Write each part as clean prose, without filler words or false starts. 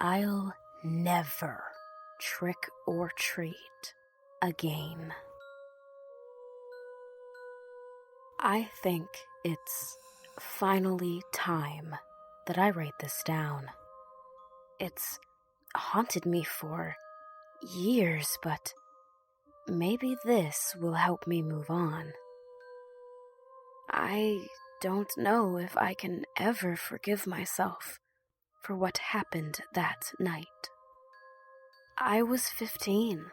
I'll never trick or treat again. I think it's finally time that I write this down. It's haunted me for years, but maybe this will help me move on. I don't know if I can ever forgive myself for what happened that night. I was 15.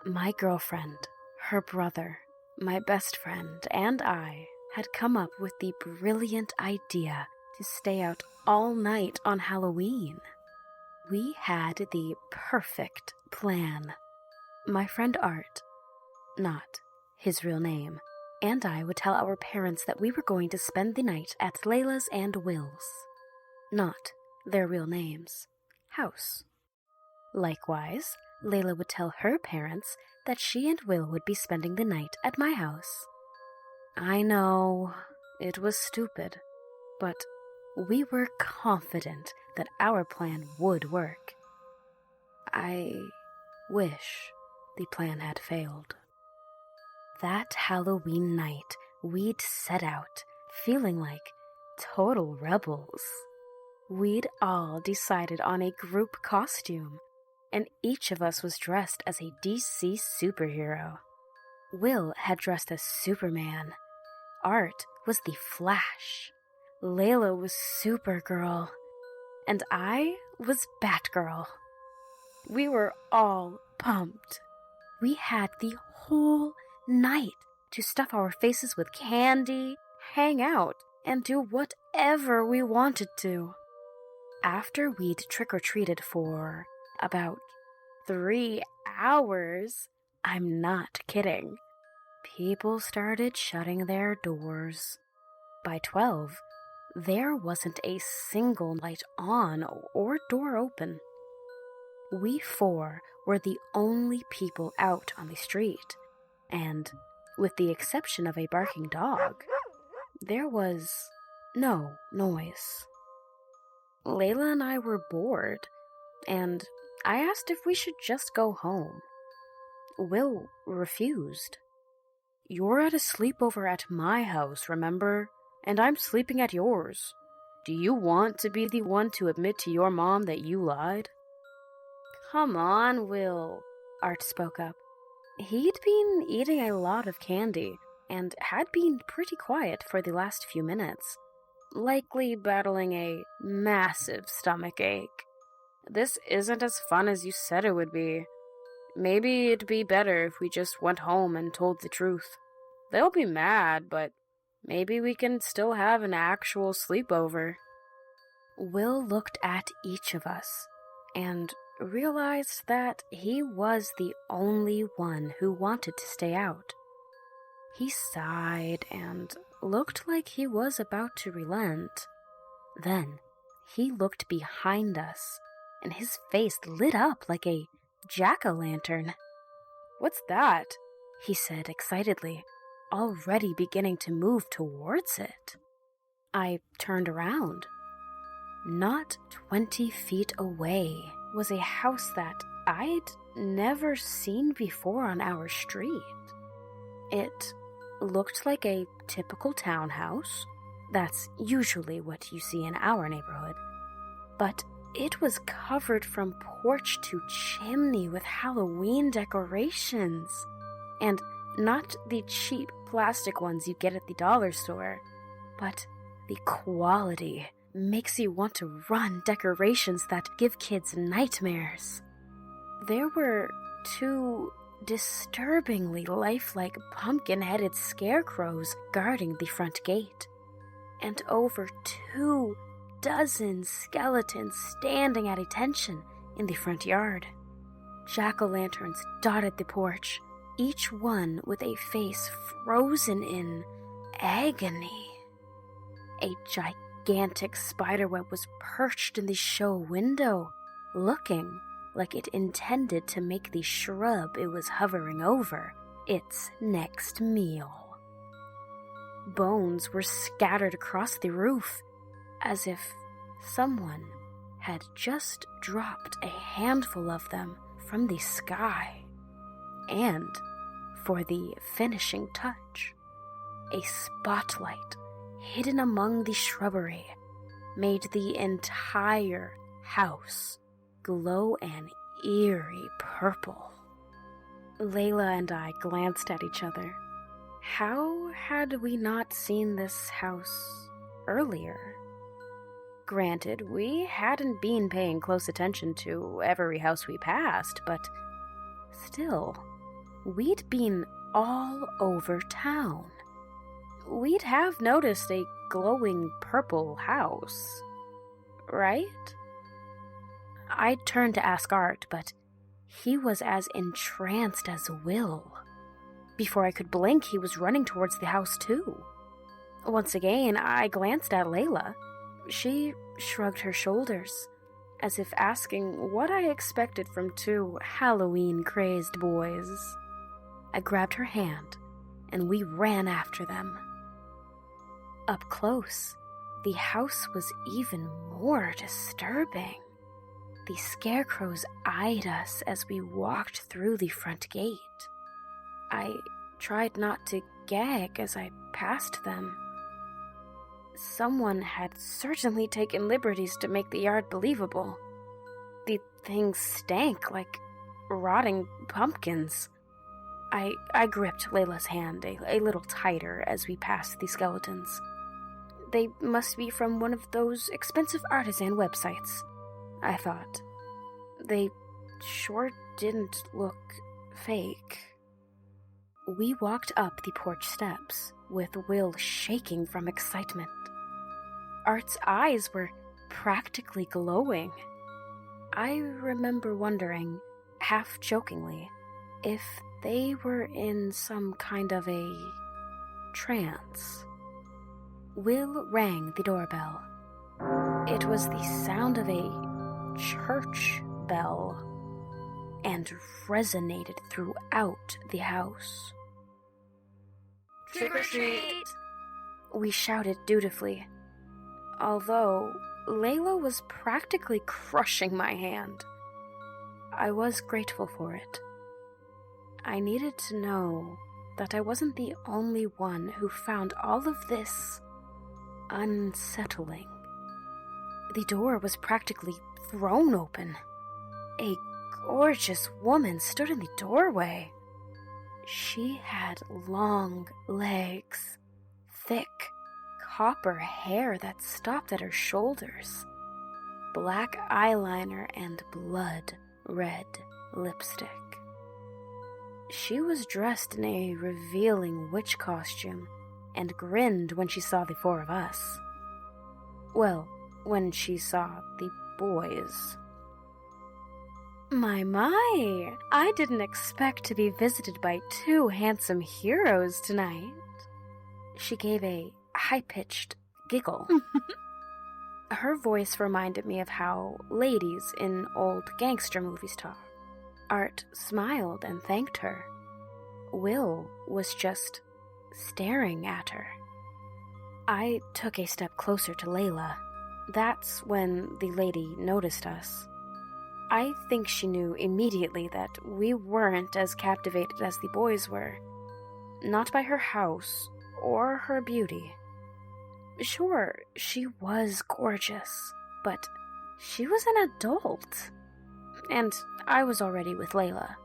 My girlfriend, her brother, my best friend, and I had come up with the brilliant idea to stay out all night on Halloween. We had the perfect plan. My friend Art, not his real name, and I would tell our parents that we were going to spend the night at Layla's and Will's, not their real names, house. Likewise, Layla would tell her parents that she and Will would be spending the night at my house. I know, it was stupid, but we were confident that our plan would work. I wish the plan had failed. That Halloween night, we'd set out, feeling like total rebels. We'd all decided on a group costume, and each of us was dressed as a DC superhero. Will had dressed as Superman. Art was the Flash. Layla was Supergirl. And I was Batgirl. We were all pumped. We had the whole night to stuff our faces with candy, hang out, and do whatever we wanted to. After we'd trick-or-treated for about 3 hours, I'm not kidding, people started shutting their doors. By 12, there wasn't a single light on or door open. We 4 were the only people out on the street, and with the exception of a barking dog, there was no noise. Layla and I were bored, and I asked if we should just go home. Will refused. You're at a sleepover at my house, remember? And I'm sleeping at yours. Do you want to be the one to admit to your mom that you lied? Come on, Will, Art spoke up. He'd been eating a lot of candy and had been pretty quiet for the last few minutes, likely battling a massive stomach ache. This isn't as fun as you said it would be. Maybe it'd be better if we just went home and told the truth. They'll be mad, but maybe we can still have an actual sleepover. Will looked at each of us and realized that he was the only one who wanted to stay out. He sighed and looked like he was about to relent. Then he looked behind us, and his face lit up like a jack-o'-lantern. "What's that?" he said excitedly, already beginning to move towards it. I turned around. Not 20 feet away was a house that I'd never seen before on our street. It looked like a typical townhouse. That's usually what you see in our neighborhood. But it was covered from porch to chimney with Halloween decorations. And not the cheap plastic ones you get at the dollar store, but the quality makes you want to run decorations that give kids nightmares. There were 2 disturbingly lifelike pumpkin-headed scarecrows guarding the front gate, and over 2 dozen skeletons standing at attention in the front yard. Jack-o'-lanterns dotted the porch, each one with a face frozen in agony. A gigantic spiderweb was perched in the show window, looking like it intended to make the shrub it was hovering over its next meal. Bones were scattered across the roof, as if someone had just dropped a handful of them from the sky, and, for the finishing touch, a spotlight hidden among the shrubbery made the entire house glow an eerie purple. Layla and I glanced at each other. How had we not seen this house earlier? Granted, we hadn't been paying close attention to every house we passed, but still, we'd been all over town. We'd have noticed a glowing purple house, right? I turned to ask Art, but he was as entranced as Will. Before I could blink, he was running towards the house too. Once again, I glanced at Layla. She shrugged her shoulders, as if asking what I expected from two Halloween-crazed boys. I grabbed her hand, and we ran after them. Up close, the house was even more disturbing. The scarecrows eyed us as we walked through the front gate. I tried not to gag as I passed them. Someone had certainly taken liberties to make the yard believable. The things stank like rotting pumpkins. I gripped Layla's hand a little tighter as we passed the skeletons. They must be from one of those expensive artisan websites, I thought. They sure didn't look fake. We walked up the porch steps, with Will shaking from excitement. Art's eyes were practically glowing. I remember wondering, half-jokingly, if they were in some kind of a trance. Will rang the doorbell. It was the sound of a church bell, and resonated throughout the house. Trick or treat! We shouted dutifully, although Layla was practically crushing my hand. I was grateful for it. I needed to know that I wasn't the only one who found all of this unsettling. The door was practically thrown open. A gorgeous woman stood in the doorway. She had long legs, thick, copper hair that stopped at her shoulders, black eyeliner, and blood-red lipstick. She was dressed in a revealing witch costume and grinned when she saw the four of us. Well, when she saw the boys. My, I didn't expect to be visited by two handsome heroes tonight. She gave a high-pitched giggle. Her voice reminded me of how ladies in old gangster movies talk. Art smiled and thanked her. Will was just staring at her. I took a step closer to Layla. That's when the lady noticed us. I think she knew immediately that we weren't as captivated as the boys were. Not by her house or her beauty. Sure, she was gorgeous, but she was an adult. And I was already with Layla.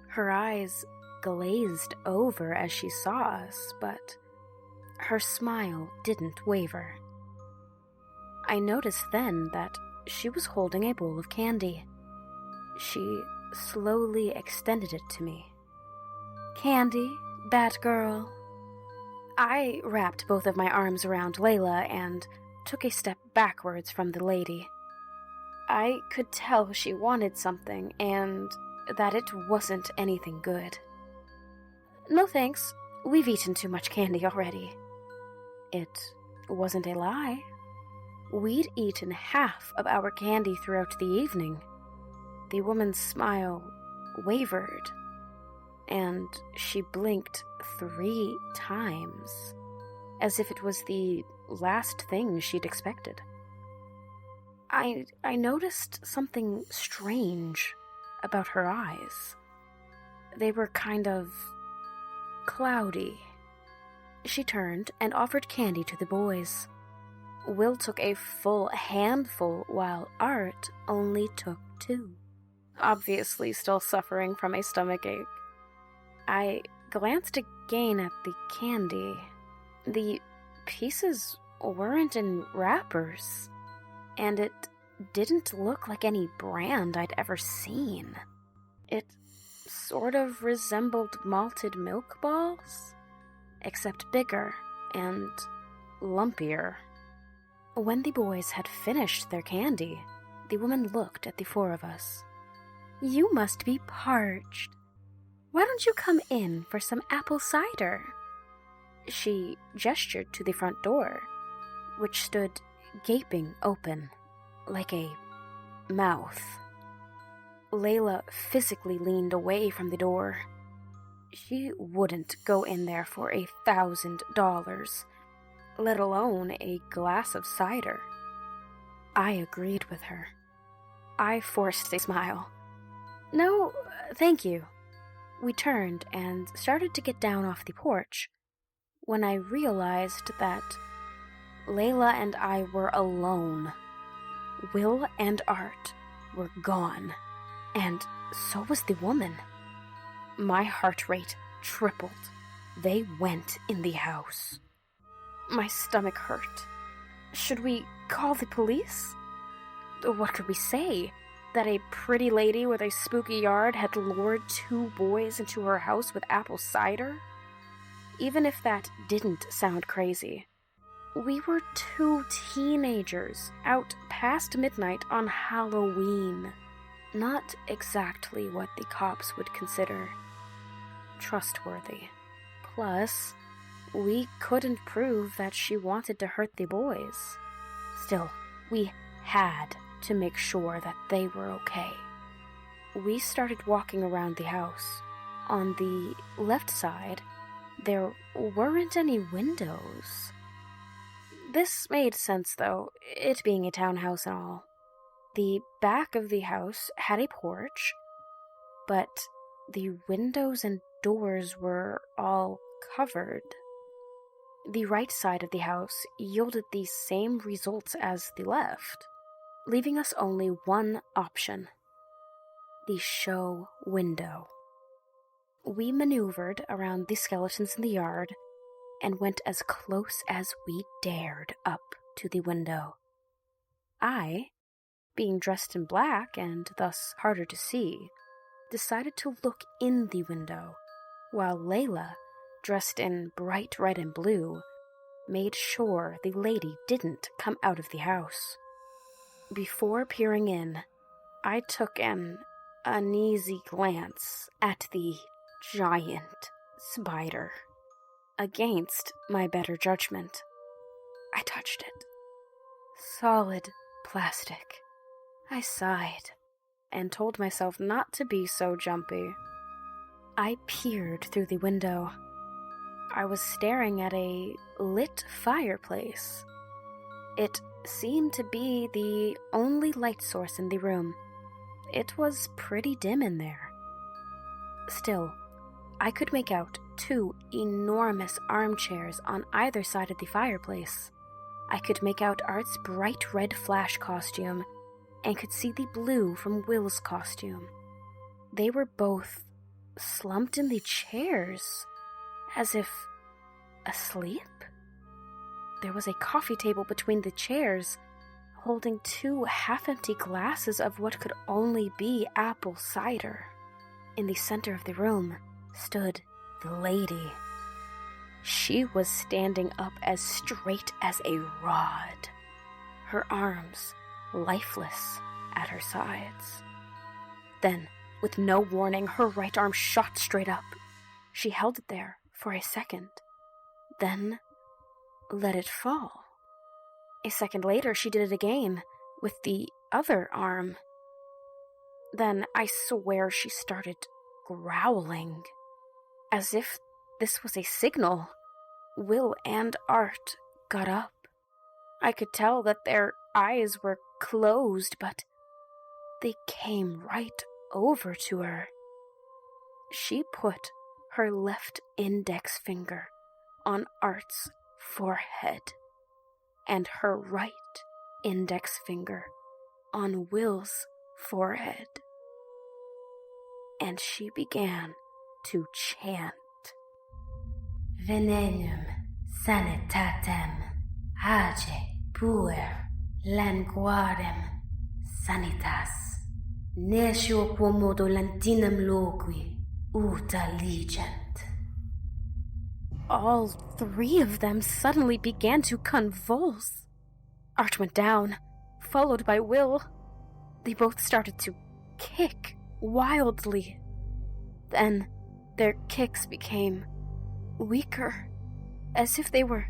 Her eyes glazed over as she saw us, but her smile didn't waver. I noticed then that she was holding a bowl of candy. She slowly extended it to me. Candy, Batgirl. I wrapped both of my arms around Layla and took a step backwards from the lady. I could tell she wanted something and that it wasn't anything good. No thanks, we've eaten too much candy already. It wasn't a lie. We'd eaten half of our candy throughout the evening. The woman's smile wavered, and she blinked 3 times, as if it was the last thing she'd expected. I noticed something strange about her eyes. They were kind of cloudy. She turned and offered candy to the boys. Will took a full handful while Art only took 2, obviously still suffering from a stomachache. I glanced again at the candy. The pieces weren't in wrappers, and it didn't look like any brand I'd ever seen. It sort of resembled malted milk balls, except bigger and lumpier. When the boys had finished their candy, the woman looked at the 4 of us. "You must be parched. Why don't you come in for some apple cider?" She gestured to the front door, which stood gaping open, like a mouth. Layla physically leaned away from the door. She wouldn't go in there for $1,000, let alone a glass of cider. I agreed with her. I forced a smile. "No, thank you." We turned and started to get down off the porch when I realized that Layla and I were alone. Will and Art were gone, and so was the woman. My heart rate tripled. They went in the house. My stomach hurt. Should we call the police? What could we say? That a pretty lady with a spooky yard had lured 2 boys into her house with apple cider? Even if that didn't sound crazy, we were 2 teenagers out past midnight on Halloween. Not exactly what the cops would consider trustworthy. Plus, we couldn't prove that she wanted to hurt the boys. Still, we had to make sure that they were okay. We started walking around the house. On the left side, there weren't any windows. This made sense, though, it being a townhouse and all. The back of the house had a porch, but the windows and doors were all covered. The right side of the house yielded the same results as the left, leaving us only one option: the show window. We maneuvered around the skeletons in the yard and went as close as we dared up to the window. I, being dressed in black and thus harder to see, decided to look in the window, while Layla, dressed in bright red and blue, made sure the lady didn't come out of the house. Before peering in, I took an uneasy glance at the giant spider. Against my better judgment, I touched it. Solid plastic. I sighed and told myself not to be so jumpy. I peered through the window. I was staring at a lit fireplace. It seemed to be the only light source in the room. It was pretty dim in there. Still, I could make out 2 enormous armchairs on either side of the fireplace. I could make out Art's bright red Flash costume and could see the blue from Will's costume. They were both slumped in the chairs, as if asleep. There was a coffee table between the chairs, holding 2 half-empty glasses of what could only be apple cider. In the center of the room stood the lady. She was standing up as straight as a rod, her arms lifeless at her sides. Then, with no warning, her right arm shot straight up. She held it there for a second, then let it fall. A second later, she did it again with the other arm. Then I swear she started growling, as if this was a signal. Will and Art got up. I could tell that their eyes were closed, but they came right over to her. She put her left index finger on Art's forehead and her right index finger on Will's forehead. And she began to chant. Venenum sanitatem age puer languarem sanitas nescio quomodo lantinum loqui uta legent. All three of them suddenly began to convulse. Art went down, followed by Will. They both started to kick wildly. Then their kicks became weaker, as if they were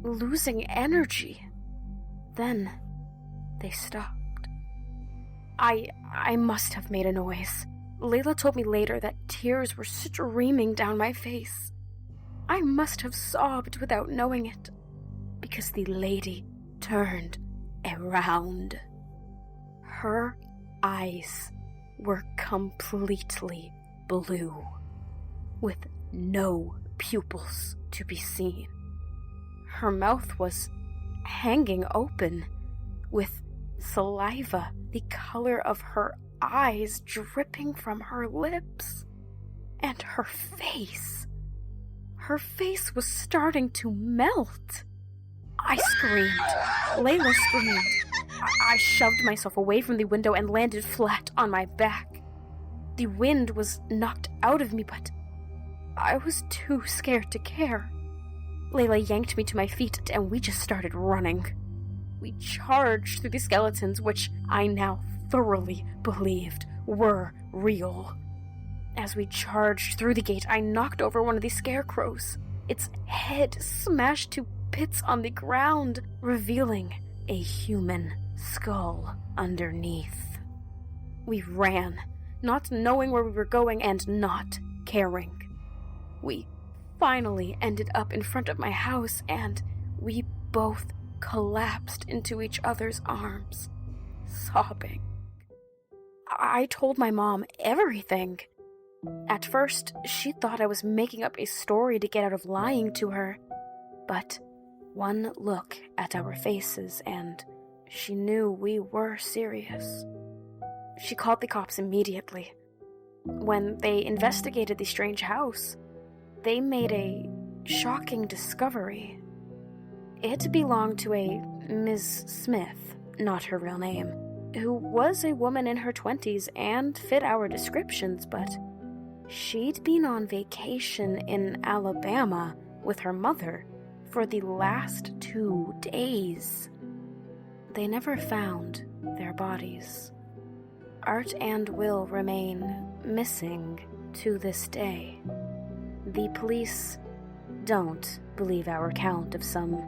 losing energy. Then they stopped. I must have made a noise. Layla told me later that tears were streaming down my face. I must have sobbed without knowing it, because the lady turned around. Her eyes were completely blue, with no pupils to be seen. Her mouth was hanging open, with saliva the color of her eyes dripping from her lips. And her face was starting to melt. I screamed. Layla screamed. I shoved myself away from the window and landed flat on my back. The wind was knocked out of me, but I was too scared to care. Layla yanked me to my feet, and we just started running. We charged through the skeletons, which I now thoroughly believed were real. As we charged through the gate, I knocked over one of the scarecrows. Its head smashed to bits on the ground, revealing a human skull underneath. We ran, not knowing where we were going and not caring. We finally ended up in front of my house, and we both collapsed into each other's arms, sobbing. I told my mom everything. At first, she thought I was making up a story to get out of lying to her, but one look at our faces and she knew we were serious. She called the cops immediately. When they investigated the strange house, they made a shocking discovery. It belonged to a Ms. Smith, not her real name, who was a woman in her 20s and fit our descriptions, but she'd been on vacation in Alabama with her mother for the last 2 days. They never found their bodies. Art and Will remain missing to this day. The police don't believe our account of some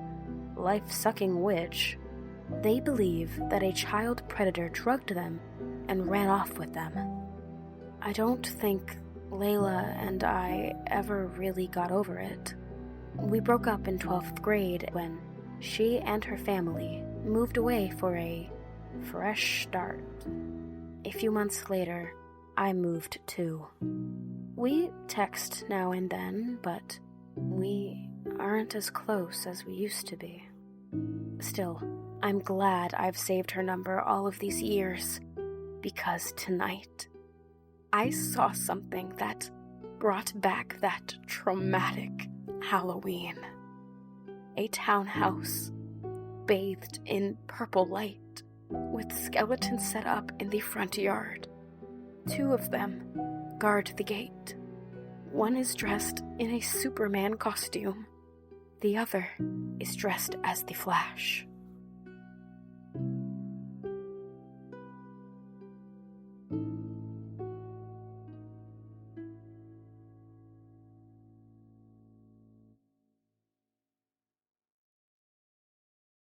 life-sucking witch. They believe that a child predator drugged them and ran off with them. I don't think Layla and I ever really got over it. We broke up in 12th grade when she and her family moved away for a fresh start. A few months later, I moved too. We text now and then, but we aren't as close as we used to be. Still, I'm glad I've saved her number all of these years, because tonight I saw something that brought back that traumatic Halloween. A townhouse bathed in purple light, with skeletons set up in the front yard. 2 of them guard the gate. One is dressed in a Superman costume. The other is dressed as the Flash.